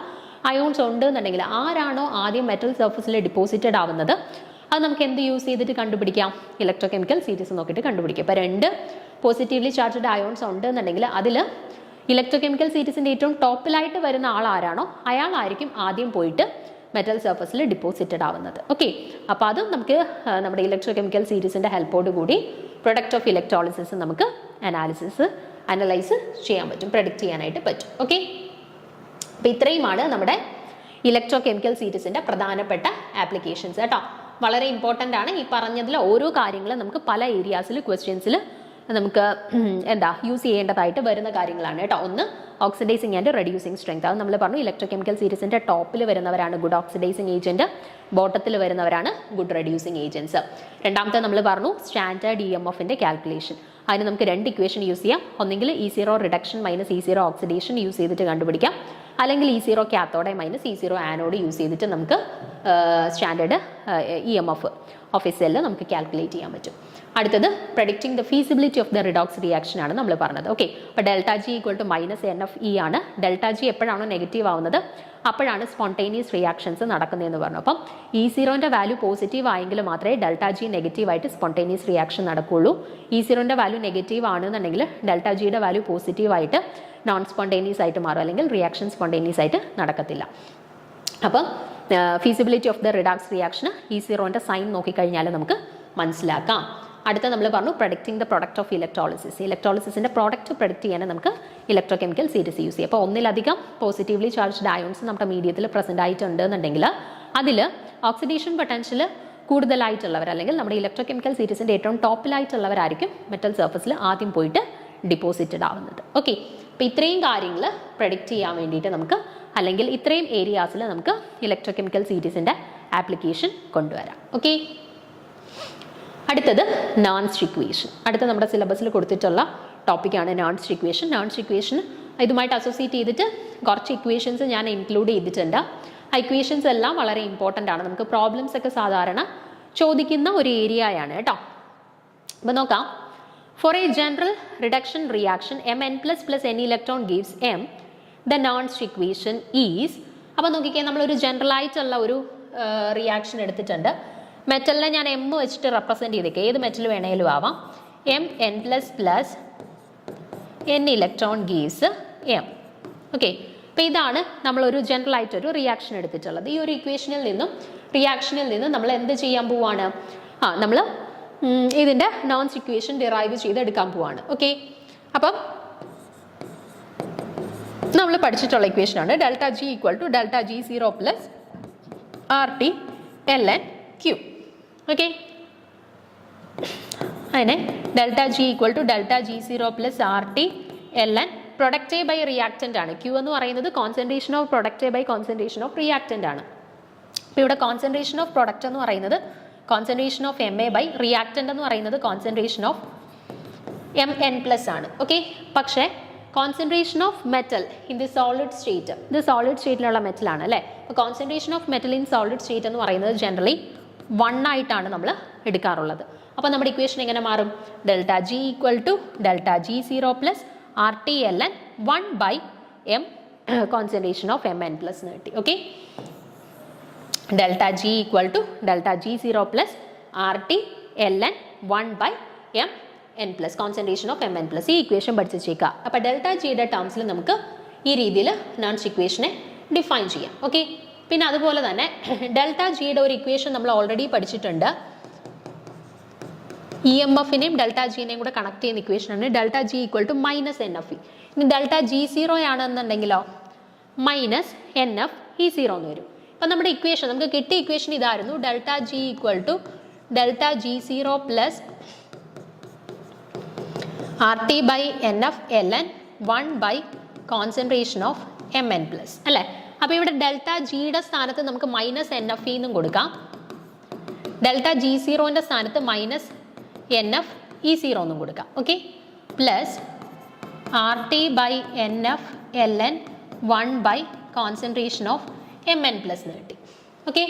അയോൺസ് ഉണ്ട് എന്നുണ്ടെങ്കിൽ ആരാണോ ആദ്യം മെറ്റൽ സർഫസിൽ ഡിപ്പോസിറ്റഡ് ആവുന്നത് അത് നമുക്ക് എന്ത് യൂസ് ചെയ്തിട്ട് കണ്ടുപിടിക്കാം? ഇലക്ട്രോ കെമിക്കൽ സീരീസ് നോക്കിയിട്ട് കണ്ടുപിടിക്കാം. ഇപ്പോൾ 2 പോസിറ്റീവ്ലി ചാർജ്ഡ് അയോൺസ് ഉണ്ട് എന്നുണ്ടെങ്കിൽ അതിൽ ഇലക്ട്രോ കെമിക്കൽ സീരീസിൻ്റെ ഏറ്റവും ടോപ്പിലായിട്ട് വരുന്ന ആൾ ആരാണോ അയാളായിരിക്കും ആദ്യം പോയിട്ട് മെറ്റൽ സർഫസിൽ ഡിപ്പോസിറ്റഡ് ആവുന്നത്. ഓക്കെ, അപ്പോൾ അത് നമുക്ക് നമ്മുടെ ഇലക്ട്രോ കെമിക്കൽ സീരീസിൻ്റെ ഹെൽപ്പോട് കൂടി പ്രൊഡക്റ്റ് ഓഫ് ഇലക്ട്രോളിസിസ് നമുക്ക് അനലൈസ് ചെയ്യാൻ പറ്റും, പ്രഡിക്റ്റ് ചെയ്യാനായിട്ട് പറ്റും. ഓക്കെ, അപ്പോൾ ഇത്രയുമാണ് നമ്മുടെ ഇലക്ട്രോ കെമിക്കൽ സീരീസിൻ്റെ പ്രധാനപ്പെട്ട ആപ്ലിക്കേഷൻസ് കേട്ടോ. വളരെ ഇമ്പോർട്ടൻ്റ് ആണ്. ഈ പറഞ്ഞതിൽ ഓരോ കാര്യങ്ങളും നമുക്ക് പല ഏരിയാസിൽ ക്വസ്റ്റ്യൻസിൽ നമുക്ക് യൂസ് ചെയ്യേണ്ടതായിട്ട് വരുന്ന കാര്യങ്ങളാണ് കേട്ടോ. ഒന്ന് ഓക്സിഡൈസിങ് ആൻഡ് റെഡ്യൂസിങ് സ്ട്രെങ്ത്, അത് നമ്മൾ പറഞ്ഞു ഇലക്ട്രോ കെമിക്കൽ സീരീസിൻ്റെ ടോപ്പിൽ വരുന്നവരാണ് ഗുഡ് ഓക്സിഡൈസിങ് ഏജന്റ്, ബോട്ടത്തിൽ വരുന്നവരാണ് ഗുഡ് റെഡ്യൂസിങ് ഏജൻസ്. രണ്ടാമത്തെ നമ്മൾ പറഞ്ഞു സ്റ്റാൻഡേർഡ് EMFൻ്റെ കാൽക്കുലേഷൻ, അതിന് നമുക്ക് 2 ഇക്വേഷൻ യൂസ് ചെയ്യാം. ഒന്നെങ്കിൽ E0 reduction minus E0 oxidation use ചെയ്തിട്ട് കണ്ടുപിടിക്കാം, അല്ലെങ്കിൽ E0 cathode minus E0 anode use ചെയ്തിട്ട് നമുക്ക് standard EMF of a cell നമുക്ക് കാൽക്കുലേറ്റ് ചെയ്യാൻ പറ്റും. അടുത്തത് predicting the feasibility of the redox reaction ആണ് നമ്മൾ പറഞ്ഞത്. ഓക്കെ, അപ്പോൾ ΔG = -NFE ആണ്. ΔG എപ്പോഴാണോ നെഗറ്റീവ് ആവുന്നത് അപ്പോഴാണ് സ്പോണ്ടേനിയസ് റിയാക്ഷൻസ് നടക്കുന്നതെന്ന് പറഞ്ഞു. അപ്പം E0ൻ്റെ വാല്യൂ പോസിറ്റീവ് ആയെങ്കിൽ മാത്രമേ ΔG നെഗറ്റീവായിട്ട് സ്പോണ്ടേനിയസ് റിയാക്ഷൻ നടക്കുകയുള്ളൂ. E0ൻ്റെ വാല്യൂ നെഗറ്റീവ് ആണെന്നുണ്ടെങ്കിൽ ΔGയുടെ വാല്യൂ പോസിറ്റീവായിട്ട് നോൺ സ്പോണ്ടേനിയസ് ആയിട്ട് മാറും, അല്ലെങ്കിൽ റിയാക്ഷൻ സ്പോണ്ടേനിയസ് ആയിട്ട് നടക്കത്തില്ല. അപ്പം feasibility of the redox reaction E0ൻ്റെ സൈൻ നോക്കിക്കഴിഞ്ഞാൽ നമുക്ക് മനസ്സിലാക്കാം. അടുത്ത നമ്മൾ പറഞ്ഞു പ്രൊഡക്റ്റിംഗ് ദ പ്രൊഡക്റ്റ് ഓഫ് ഇലക്ട്രോളിസിസിൻ്റെ പ്രോഡക്റ്റ് പ്രൊഡക്റ്റ് ചെയ്യാൻ നമുക്ക് ഇലക്ട്രോ കെമിക്കൽ സീരീസ് യൂസ് ചെയ്യാം. അപ്പോൾ ഒന്നിലധികം പോസിറ്റീവ്ലി ചാർജ്ഡ് അയോൺസ് നമ്മുടെ മീഡിയത്തിൽ പ്രസൻ്റ് ആയിട്ടുണ്ട് എന്നുണ്ടെങ്കിൽ അതിൽ ഓക്സിഡേഷൻ പൊട്ടൻഷ്യൽ കൂടുതലായിട്ടുള്ളവർ അല്ലെങ്കിൽ നമ്മുടെ ഇലക്ട്രോ കെമിക്കൽ സീരീസിൻ്റെ ഏറ്റവും ടോപ്പിലായിട്ടുള്ളവരായിരിക്കും മെറ്റൽ സർഫസിൽ ആദ്യം പോയിട്ട് ഡിപ്പോസിറ്റഡ് ആവുന്നത്. ഓക്കെ, അപ്പോൾ ഇത്രയും കാര്യങ്ങൾ പ്രഡിക്റ്റ് ചെയ്യാൻ വേണ്ടിയിട്ട് നമുക്ക് അല്ലെങ്കിൽ ഇത്രയും ഏരിയാസിൽ നമുക്ക് ഇലക്ട്രോ കെമിക്കൽ സീരീസിൻ്റെ ആപ്ലിക്കേഷൻ കൊണ്ടുവരാം. ഓക്കെ, അടുത്തത് നാൻസ് ഇക്വേഷൻ. അടുത്ത നമ്മുടെ സിലബസിൽ കൊടുത്തിട്ടുള്ള ടോപ്പിക്കാണ് നാൻസ് ഇക്വേഷൻ. നാൻസ് ഇക്വേഷൻ ഇതുമായിട്ട് അസോസിയേറ്റ് ചെയ്തിട്ട് കുറച്ച് ഇക്വേഷൻസ് ഞാൻ ഇൻക്ലൂഡ് ചെയ്തിട്ടുണ്ട്. ആ ഇക്വേഷൻസ് എല്ലാം വളരെ ഇമ്പോർട്ടൻ്റ് ആണ്. നമുക്ക് പ്രോബ്ലംസ് ഒക്കെ സാധാരണ ചോദിക്കുന്ന ഒരു ഏരിയയാണ് കേട്ടോ. അപ്പോൾ നോക്കാം. For a general reduction reaction Mn++ n electron gives M, the നാൻസ് ഇക്വേഷൻ ഈസ്. അപ്പോൾ നോക്കിക്കേ, നമ്മളൊരു ജനറൽ ആയിട്ടുള്ള ഒരു റിയാക്ഷൻ എടുത്തിട്ടുണ്ട്. മെറ്റലിനെ ഞാൻ M വെച്ചിട്ട് റെപ്രസെൻറ്റ് ചെയ്തേക്കാം. ഏത് മെറ്റൽ വേണേലും ആവാം. Mn++ n electron gives M. Okay, അപ്പോൾ ഇതാണ് നമ്മളൊരു ജനറൽ ആയിട്ടൊരു റിയാക്ഷൻ എടുത്തിട്ടുള്ളത്. ഈ ഒരു ഇക്വേഷനിൽ നിന്നും നമ്മൾ എന്ത് ചെയ്യാൻ പോവാണ്? നമ്മൾ ഇതിൻ്റെ നാൻസ് ഇക്വേഷൻ ഡിറൈവ് ചെയ്തെടുക്കാൻ പോവാണ്. ഓക്കെ, അപ്പം നമ്മൾ പഠിച്ചിട്ടുള്ള ഇക്വേഷനാണ് ΔG = ΔG0 + RT ln Q. Okay, അതിനെ ΔG = ΔG0 + RT ln product by reactant ആണ്. Q എന്ന് പറയുന്നത് concentration of product by concentration of reactant ആണ്. അപ്പോൾ ഇവിടെ കോൺസെൻട്രേഷൻ ഓഫ് പ്രൊഡക്റ്റ് എന്ന് പറയുന്നത് concentration of MA by reactant എന്ന് പറയുന്നത് കോൺസെൻട്രേഷൻ ഓഫ് Mn+ ആണ്. ഓക്കെ, പക്ഷേ concentration of metal in the solid state, ഇത് സോളിഡ് സ്റ്റേറ്റിലുള്ള മെറ്റലാണ് അല്ലേ. അപ്പോൾ concentration of metal in solid state എന്ന് പറയുന്നത് ജനറലി 1 ആയിട്ടാണ് നമ്മൾ എടുക്കാറുള്ളത്. അപ്പോൾ നമ്മുടെ ഇക്വേഷൻ എങ്ങനെ മാറും? ΔG = ΔG0 + RT ln 1/m concentration of Mn+ എന്ന് കിട്ടി. Okay, ΔG = ΔG0 + RT ln 1/mn+ concentration of Mn+. ഈ ഇക്വേഷൻ പഠിച്ചേക്കുക. അപ്പോൾ ΔGയുടെ ടേംസിൽ നമുക്ക് ഈ രീതിയിൽ നാൻസ് ഇക്വേഷനെ ഡിഫൈൻ ചെയ്യാം. ഓക്കെ, പിന്നെ അതുപോലെ തന്നെ ΔGയുടെ ഒരു ഇക്വേഷൻ നമ്മൾ ഓൾറെഡി പഠിച്ചിട്ടുണ്ട്. EMFനെയും ΔGനെയും കൂടെ കണക്ട് ചെയ്യുന്ന ഇക്വേഷനാണ് ΔG = -NFE. ഇനി ΔG0 ആണെന്നുണ്ടെങ്കിലോ -NFE0 എന്ന് വരും. അപ്പം നമ്മുടെ ഇക്വേഷൻ, നമുക്ക് കിട്ടിയ ഇക്വേഷൻ ഇതായിരുന്നു. ΔG = ΔG0 + RT/NF ln 1/ concentration of Mn+, അല്ലേ. അപ്പോൾ ഇവിടെ ΔGയുടെ സ്ഥാനത്ത് നമുക്ക് -NFE എന്നും കൊടുക്കാം. ΔG0ൻ്റെ സ്ഥാനത്ത് -NFE0 എന്നും കൊടുക്കാം. Okay, plus RT/NF ln 1/ concentration of Mn+ എന്ന് കിട്ടി. ഓക്കെ,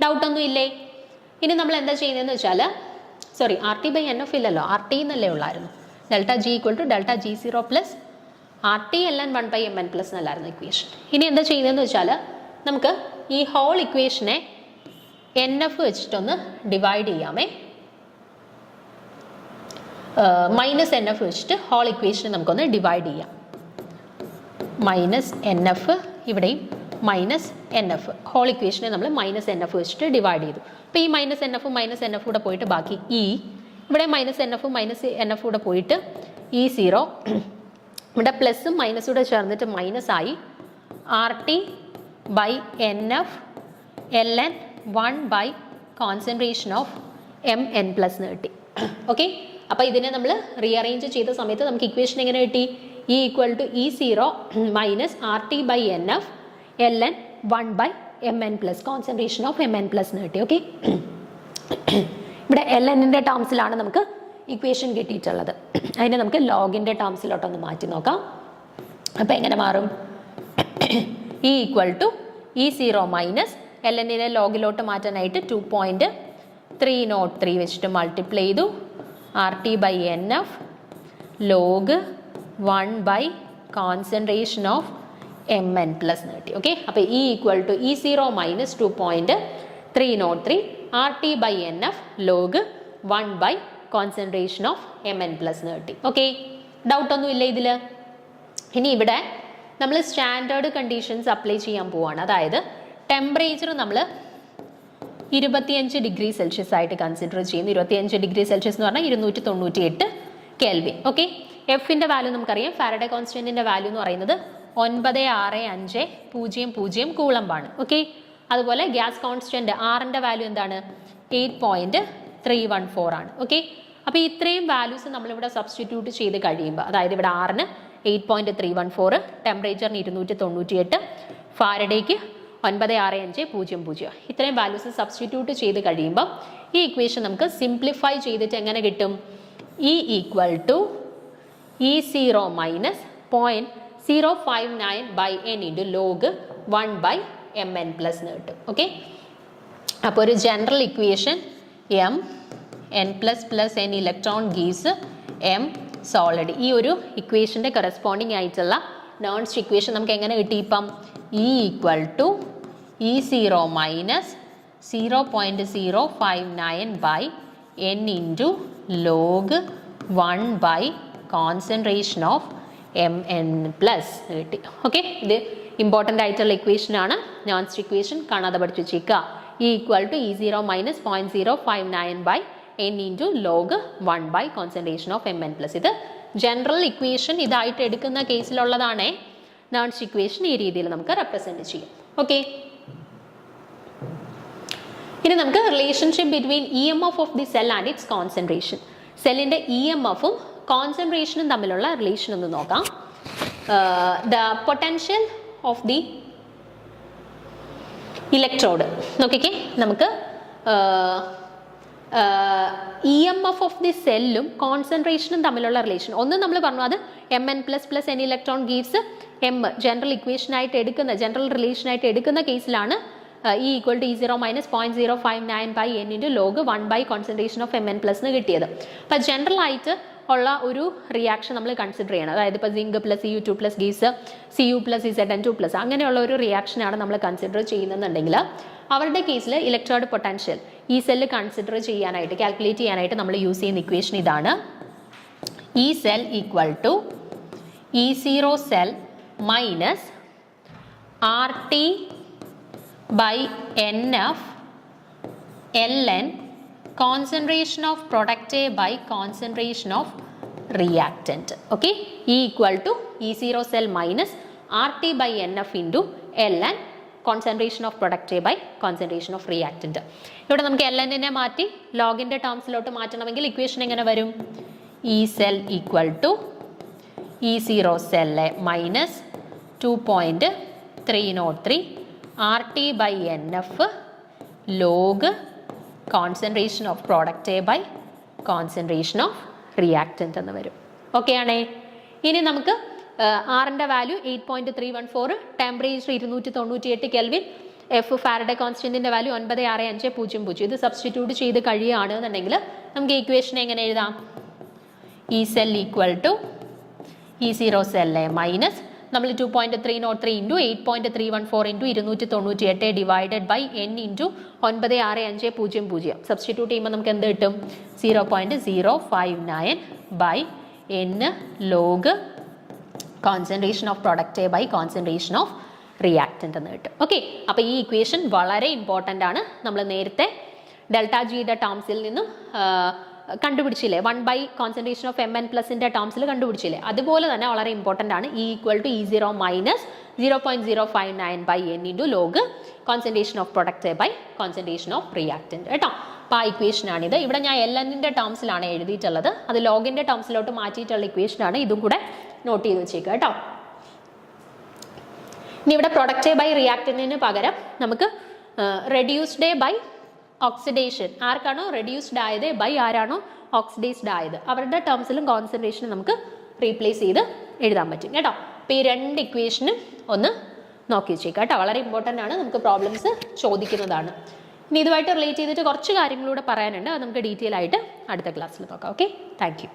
ഡൗട്ടൊന്നും ഇല്ലേ? ഇനി നമ്മൾ എന്താ ചെയ്യുന്നതെന്ന് വെച്ചാൽ, സോറി, RT/NF ഇല്ലല്ലോ, RT എന്നല്ലേ ഉള്ളായിരുന്നു. ΔG = ΔG0 + RT ln 1/Mn+ എന്നല്ലായിരുന്നു equation. ഇനി എന്താ ചെയ്യുന്നതെന്ന് വെച്ചാൽ, നമുക്ക് ഈ ഹോൾ ഇക്വേഷനെ NF വെച്ചിട്ടൊന്ന് ഡിവൈഡ് ചെയ്യാമേ. -NF വെച്ചിട്ട് ഹോൾ ഇക്വേഷനെ നമുക്കൊന്ന് ഡിവൈഡ് ചെയ്യാം. -NF ഇവിടെയും -NF ഹോൾ ഇക്വേഷനെ നമ്മൾ -NF വെച്ചിട്ട് ഡിവൈഡ് ചെയ്തു. അപ്പോൾ ഈ -NF കൂടെ പോയിട്ട് ബാക്കി ഇവിടെ -NF -NF കൂടെ പോയിട്ട് E0, ഇവിടെ പ്ലസും മൈനസും കൂടെ ചേർന്നിട്ട് മൈനസായി RT/NF ln 1/ concentration of Mn+ എന്ന് കിട്ടി. ഓക്കെ, അപ്പോൾ ഇതിനെ നമ്മൾ റീഅറേഞ്ച് ചെയ്ത സമയത്ത് നമുക്ക് ഇക്വേഷൻ എങ്ങനെ കിട്ടി? E = E0 - RT/NF ln 1/Mn+ concentration of Mn+ എന്ന് കിട്ടി. ഓക്കെ, ഇവിടെ lnൻ്റെ ടേംസിലാണ് നമുക്ക് ഇക്വേഷൻ കിട്ടിയിട്ടുള്ളത്. അതിനെ നമുക്ക് ലോഗിൻ്റെ ടേംസിലോട്ടൊന്ന് മാറ്റി നോക്കാം. അപ്പോൾ എങ്ങനെ മാറും? E = E0 - lnനെ ലോഗിലോട്ട് മാറ്റാനായിട്ട് 2.303 വെച്ചിട്ട് മൾട്ടിപ്ലൈ ചെയ്തു. RT/NF log 1/ concentration of Mn+ എന്ന് കിട്ടി. ഓക്കെ, അപ്പോൾ E = E0 - 2.303 RT/NF log 1/ concentration of Mn+ എന്ന് കിട്ടി. ഓക്കെ, ഡൗട്ടൊന്നും ഇല്ല ഇതിൽ. ഇനി ഇവിടെ നമ്മൾ സ്റ്റാൻഡേർഡ് കണ്ടീഷൻസ് അപ്ലൈ ചെയ്യാൻ പോവാണ്. അതായത് ടെമ്പറേച്ചർ നമ്മൾ 25 ഡിഗ്രി സെൽഷ്യസ് ആയിട്ട് കൺസിഡർ ചെയ്യുന്നു. 25 ഡിഗ്രി സെൽഷ്യസ് എന്ന് പറഞ്ഞാൽ 298 കെൽവിൻ. ഓക്കെ, എഫിൻ്റെ വാല്യൂ നമുക്കറിയാം. ഫാരഡേ കോൺസ്റ്റന്റിൻ്റെ വാല്യൂ എന്ന് പറയുന്നത് 9650 കൂളംബാണ്. ഓക്കെ, അതുപോലെ ഗ്യാസ് കോൺസ്റ്റന്റ് ആറിൻ്റെ വാല്യൂ എന്താണ്? 8.314 ആണ്. ഓക്കെ, അപ്പോൾ ഇത്രയും വാല്യൂസ് നമ്മളിവിടെ സബ്സ്റ്റിറ്റ്യൂട്ട് ചെയ്ത് കഴിയുമ്പോൾ, അതായത് ഇവിടെ ആറിന് 8.314, ടെമ്പറേച്ചറിന് 298, ഫാരഡേക്ക് 96500, ഇത്രയും വാല്യൂസ് സബ്സ്റ്റിറ്റ്യൂട്ട് ചെയ്ത് കഴിയുമ്പോൾ ഈ ഇക്വേഷൻ നമുക്ക് സിംപ്ലിഫൈ ചെയ്തിട്ട് എങ്ങനെ കിട്ടും? E equal to E0 minus 0.059/n into log 1/mn plus എന്ന് കിട്ടും. ഓക്കെ, അപ്പോൾ ഒരു general equation m n plus plus n electron gives m solid. ഈ ഒരു ഇക്വേഷൻ്റെ കറസ്പോണ്ടിങ് ആയിട്ടുള്ള നോൺസ്റ്റ് ഇക്വേഷൻ നമുക്ക് എങ്ങനെ കിട്ടി? ഇപ്പം E equal to E0 minus 0.059/n into log 1 concentration of mn plus കിട്ടി. ഓക്കെ, ഇത് ഇമ്പോർട്ടൻ്റ് ആയിട്ടുള്ള ഇക്വേഷൻ ആണ്, നോൺസ്റ്റ് ഇക്വേഷൻ കാണാതെ പഠിച്ചു വെച്ചേക്കുക. E equal to E0 minus 0.059/n into log 1 concentration of mn plus. ഇത് ജനറൽ ഇക്വേഷൻ ഇതായിട്ട് എടുക്കുന്ന കേസിലുള്ളതാണേ. നോൺസ്റ്റ് ഇക്വേഷൻ ഈ രീതിയിൽ നമുക്ക് റെപ്രസെൻറ്റ് ചെയ്യാം. ഓക്കെ, ഇനി നമുക്ക് relationship between EMF of the cell and its concentration, സെല്ലിൻ്റെ EMFും കോൺസെൻട്രേഷനും തമ്മിലുള്ള റിലേഷൻ ഒന്ന് നോക്കാം. The potential of the electrode നോക്കിക്കേ, നമുക്ക് EMF ഓഫ് ദി സെല്ലും കോൺസെൻട്രേഷനും തമ്മിലുള്ള റിലേഷൻ ഒന്ന് നമ്മൾ പറഞ്ഞു, അത് mn plus plus n electron gives m general ഇക്വേഷനായിട്ട് എടുക്കുന്ന, ജനറൽ റിലേഷനായിട്ട് എടുക്കുന്ന കേസിലാണ് E equal to E0 minus 0.059/n into log 1 concentration of mn plus എന്ന് കിട്ടിയത്. അപ്പം ജനറൽ ആയിട്ട് ഉള്ള ഒരു റിയാക്ഷൻ നമ്മൾ കൺസിഡർ ചെയ്യണം. അതായത് ഇപ്പോൾ zinc plus Cu2 plus gives Cu plus Zn2 plus അങ്ങനെയുള്ള ഒരു റിയാക്ഷനാണ് നമ്മൾ കൺസിഡർ ചെയ്യുന്നുണ്ടെങ്കിൽ അവരുടെ കേസിൽ ഇലക്ട്രോഡ് പൊട്ടൻഷ്യൽ ഈ സെല്ല് കൺസിഡർ ചെയ്യാനായിട്ട്, കാൽക്കുലേറ്റ് ചെയ്യാനായിട്ട് നമ്മൾ യൂസ് ചെയ്യുന്ന ഇക്വേഷൻ ഇതാണ്. E cell equal to E0 cell minus RT by NF ln concentration of product A by concentration of reactant. Okay, E equal to E0 cell minus RT by NF into ln concentration of product A by concentration of reactant. ഇവിടെ നമുക്ക് ln നെ മാറ്റി ലോഗിൻ്റെ ടേംസിലോട്ട് മാറ്റണമെങ്കിൽ equation എങ്ങനെ വരും? E cell equal to E0 cell minus 2.303 RT by NF log concentration of product A by concentration of reactant എന്ന് വരും. Okay ആണേ. ഇനി നമുക്ക് ആറിൻ്റെ value 8.314, temperature 298 kelvin, F Faraday കോൺസ്റ്റന്റിൻ്റെ വാല്യൂ 96500. ഇത് സബ്സ്റ്റിറ്റ്യൂട്ട് ചെയ്ത് കഴിയുകയാണെന്നുണ്ടെങ്കിൽ നമുക്ക് ഇക്വേഷൻ എങ്ങനെ എഴുതാം? E cell equal to E0 cell minus നമ്മൾ 2.303 into 8.314 into 298 divided by n into 96500. Substitute ചെയ്യുമ്പോൾ നമുക്ക് എന്ത് കിട്ടും? 0.059/n log concentration of product by concentration of reactant എന്ന് കിട്ടും. ഓക്കെ, അപ്പോൾ ഈ ഇക്വേഷൻ വളരെ ഇമ്പോർട്ടൻ്റ് ആണ്. നമ്മൾ നേരത്തെ ഡെൽറ്റ ജിയുടെ ടേംസിൽ നിന്നും കണ്ടുപിടിച്ചില്ലേ, 1 കോൺസെൻട്രേഷൻ ഓഫ് mn പ്ലസിൻ്റെ ടേംസിൽ കണ്ടുപിടിച്ചില്ലേ, അതുപോലെ തന്നെ വളരെ ഇമ്പോർട്ടൻ്റ് ആണ്. E equal to E0 minus 0.059/n into log concentration of product by concentration of reactant കേട്ടോ. അപ്പോൾ ആ ഇക്വേഷനാണിത്. ഇവിടെ ഞാൻ lnൻ്റെ ടേംസിലാണ് എഴുതിയിട്ടുള്ളത്, അത് ലോഗിൻ്റെ ടേംസിലോട്ട് മാറ്റിയിട്ടുള്ള ഇക്വേഷനാണ്. ഇതും കൂടെ നോട്ട് ചെയ്ത് വെച്ചേക്കുക കേട്ടോ. ഇനി ഇവിടെ പ്രൊഡക്റ്റ് ബൈ റിയാക്റ്റന്റിന് പകരം നമുക്ക് റെഡ്യൂസ്ഡ് ബൈ ഓക്സിഡേഷൻ, ആർക്കാണോ റെഡ്യൂസ്ഡ് ആയത് ബൈ ആരാണോ ഓക്സിഡൈസ്ഡ് ആയത് അവരുടെ ടേംസിലും കോൺസെൻട്രേഷൻ നമുക്ക് റീപ്ലേസ് ചെയ്ത് എഴുതാൻ പറ്റും കേട്ടോ. അപ്പോൾ ഈ രണ്ട് ഇക്വേഷനും ഒന്ന് നോക്കി വെച്ചേക്കാം കേട്ടോ, വളരെ ഇമ്പോർട്ടൻ്റ് ആണ്, നമുക്ക് പ്രോബ്ലംസ് ചോദിക്കുന്നതാണ്. ഇനി ഇതുമായിട്ട് റിലേറ്റ് ചെയ്തിട്ട് കുറച്ച് കാര്യങ്ങളൂടെ പറയാനുണ്ട്, അത് നമുക്ക് ഡീറ്റെയിൽ ആയിട്ട് അടുത്ത ക്ലാസ്സിൽ നോക്കാം. Okay, thank you.